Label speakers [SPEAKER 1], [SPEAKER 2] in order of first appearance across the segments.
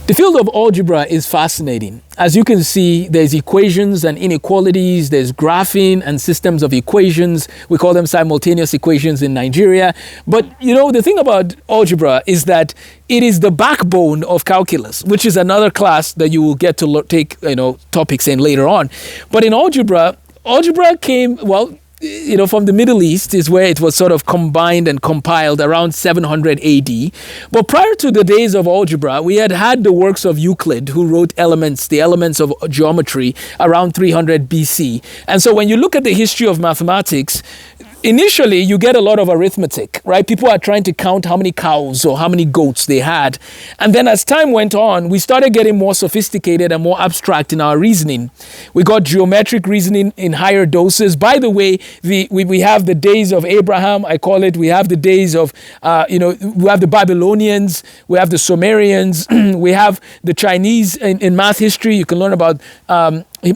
[SPEAKER 1] The field of algebra is fascinating. As you can see, there's equations and inequalities, there's graphing and systems of equations. We call them simultaneous equations in Nigeria. But the thing about algebra is that it is the backbone of calculus, which is another class that you will get to take topics in later on. But in algebra came, from the Middle East is where it was sort of combined and compiled around 700 AD. But prior to the days of algebra, we had the works of Euclid, who wrote the elements of geometry around 300 BC. And so when you look at the history of mathematics, initially, you get a lot of arithmetic, right? People are trying to count how many cows or how many goats they had. And then as time went on, we started getting more sophisticated and more abstract in our reasoning. We got geometric reasoning in higher doses. By the way, we have the days of Abraham, I call it. We have the days of, we have the Babylonians, we have the Sumerians, we have the Chinese in math history. You can learn about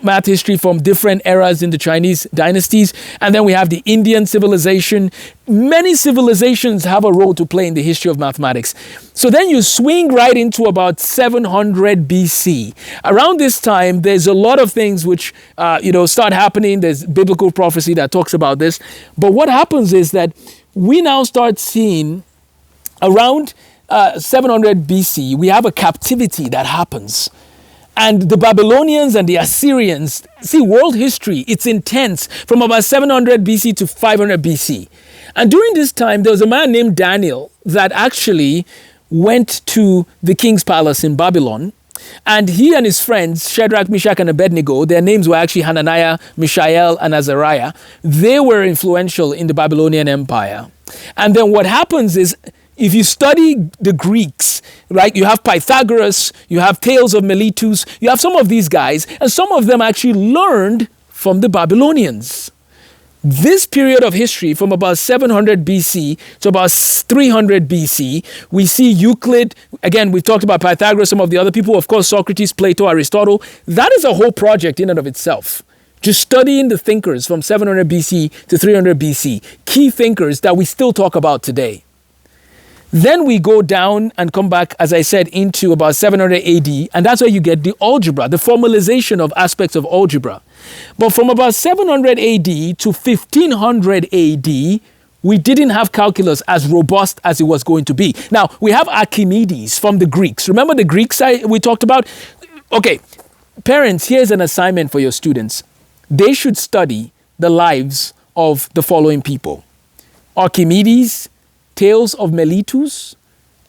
[SPEAKER 1] math history from different eras in the Chinese dynasties. And then we have the Indian civilization. Many civilizations have a role to play in the history of mathematics. So then you swing right into about 700 BC. Around this time, there's a lot of things which, start happening. There's biblical prophecy that talks about this. But what happens is that we now start seeing around 700 BC, we have a captivity that happens. And the Babylonians and the Assyrians, see, world history, it's intense from about 700 BC to 500 BC. And during this time, there was a man named Daniel that actually went to the king's palace in Babylon. And he and his friends, Shadrach, Meshach, and Abednego, their names were actually Hananiah, Mishael, and Azariah. They were influential in the Babylonian Empire. And then what happens is, if you study the Greeks, right, you have Pythagoras, you have Tales of Miletus, you have some of these guys, and some of them actually learned from the Babylonians. This period of history, from about 700 BC to about 300 BC, we see Euclid. Again, we've talked about Pythagoras, some of the other people, of course, Socrates, Plato, Aristotle. That is a whole project in and of itself. Just studying the thinkers from 700 BC to 300 BC, key thinkers that we still talk about today. Then we go down and come back, as I said, into about 700 AD, and that's where you get the algebra, the formalization of aspects of algebra. But from about 700 AD to 1500 AD, we didn't have calculus as robust as it was going to be. Now, we have Archimedes from the Greeks. Remember the Greeks we talked about? Okay, parents, here's an assignment for your students. They should study the lives of the following people: Archimedes, Tales of Miletus,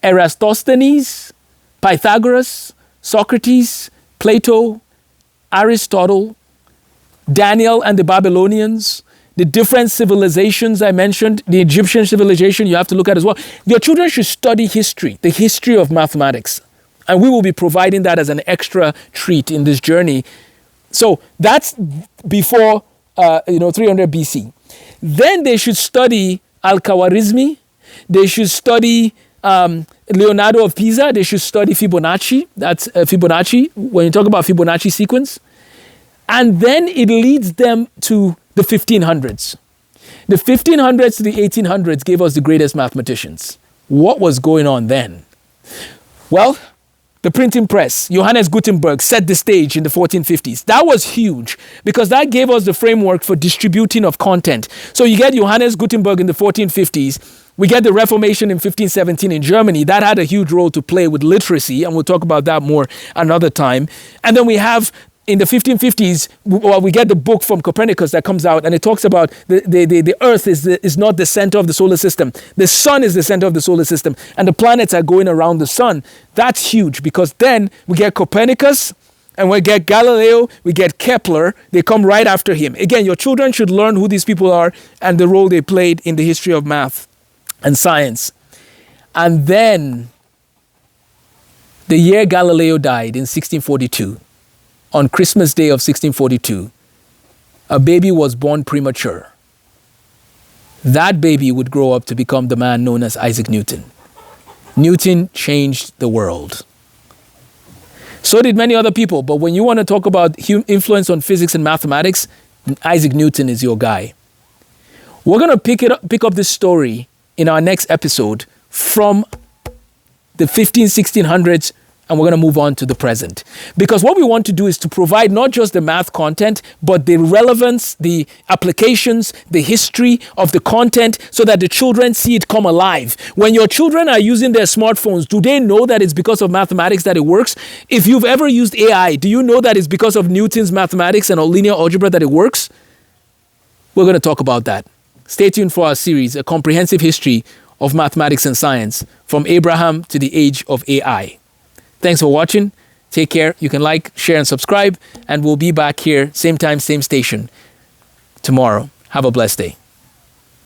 [SPEAKER 1] Eratosthenes, Pythagoras, Socrates, Plato, Aristotle, Daniel and the Babylonians, the different civilizations I mentioned, the Egyptian civilization you have to look at as well. Your children should study history, the history of mathematics. And we will be providing that as an extra treat in this journey. So that's before 300 BC. Then they should study Al-Khwarizmi. They should study Leonardo of Pisa. They should study Fibonacci. That's Fibonacci, when you talk about Fibonacci sequence. And then it leads them to the 1500s. The 1500s to the 1800s gave us the greatest mathematicians. What was going on then? Well, the printing press, Johannes Gutenberg, set the stage in the 1450s. That was huge because that gave us the framework for distributing of content. So you get Johannes Gutenberg in the 1450s. We get the Reformation in 1517 in Germany. That had a huge role to play with literacy, and we'll talk about that more another time. And then we have, in the 1550s, we get the book from Copernicus that comes out, and it talks about the Earth is not the center of the solar system. The sun is the center of the solar system, and the planets are going around the sun. That's huge because then we get Copernicus, and we get Galileo, we get Kepler. They come right after him. Again, your children should learn who these people are and the role they played in the history of math and science. And then the year Galileo died in 1642, on Christmas Day of 1642, a baby was born premature. That baby would grow up to become the man known as Isaac Newton. Newton changed the world. So did many other people, but when you want to talk about influence on physics and mathematics, Isaac Newton is your guy. We're going to pick up this story in our next episode from the 1600s and we're going to move on to the present. Because what we want to do is to provide not just the math content, but the relevance, the applications, the history of the content so that the children see it come alive. When your children are using their smartphones, do they know that it's because of mathematics that it works? If you've ever used AI, do you know that it's because of Newton's mathematics and linear algebra that it works? We're going to talk about that. Stay tuned for our series, A Comprehensive History of Mathematics and Science, from Abraham to the Age of AI. Thanks for watching. Take care. You can like, share, and subscribe. And we'll be back here, same time, same station, tomorrow. Have a blessed day.